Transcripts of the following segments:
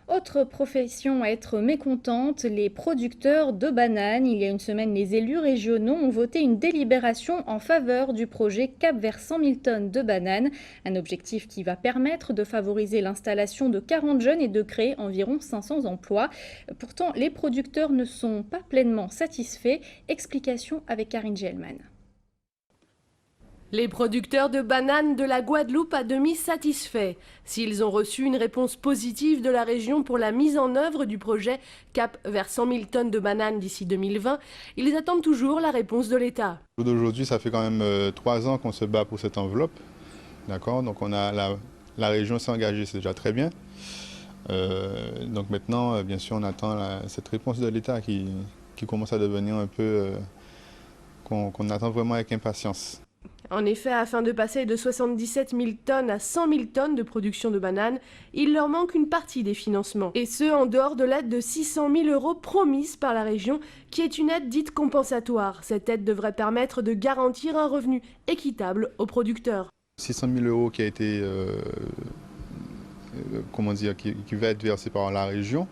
Autre profession à être mécontente, les producteurs de bananes. Il y a une semaine, les élus régionaux ont voté une délibération en faveur du projet Cap vers 100 000 tonnes de bananes. Un objectif qui va permettre de favoriser l'installation de 40 jeunes et de créer environ 500 emplois. Pourtant, les producteurs ne sont pas pleinement satisfaits. Explication avec Karine Gelman. Les producteurs de bananes de la Guadeloupe à demi satisfaits. S'ils ont reçu une réponse positive de la région pour la mise en œuvre du projet Cap vers 100 000 tonnes de bananes d'ici 2020, ils attendent toujours la réponse de l'État. Aujourd'hui, ça fait quand même 3 ans qu'on se bat pour cette enveloppe. D'accord, donc la région s'est engagée, c'est déjà très bien. Donc maintenant, bien sûr, on attend cette réponse de l'État qui commence à devenir un peu qu'on attend vraiment avec impatience. En effet, afin de passer de 77 000 tonnes à 100 000 tonnes de production de bananes, il leur manque une partie des financements. Et ce, en dehors de l'aide de 600 000 € promise par la région, qui est une aide dite compensatoire. Cette aide devrait permettre de garantir un revenu équitable aux producteurs. 600 000 € qui a été, qui va être versé par la région.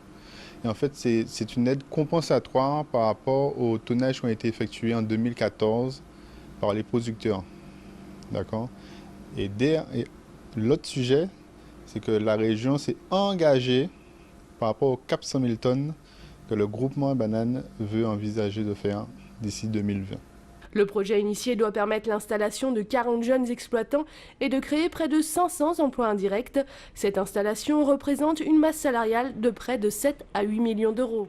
Et en fait, c'est une aide compensatoire par rapport aux tonnages qui ont été effectués en 2014 par les producteurs. D'accord. Et l'autre sujet, c'est que la région s'est engagée par rapport au cap 100 000 tonnes que le groupement Banane veut envisager de faire d'ici 2020. Le projet initié doit permettre l'installation de 40 jeunes exploitants et de créer près de 500 emplois indirects. Cette installation représente une masse salariale de près de 7 à 8 millions d'euros.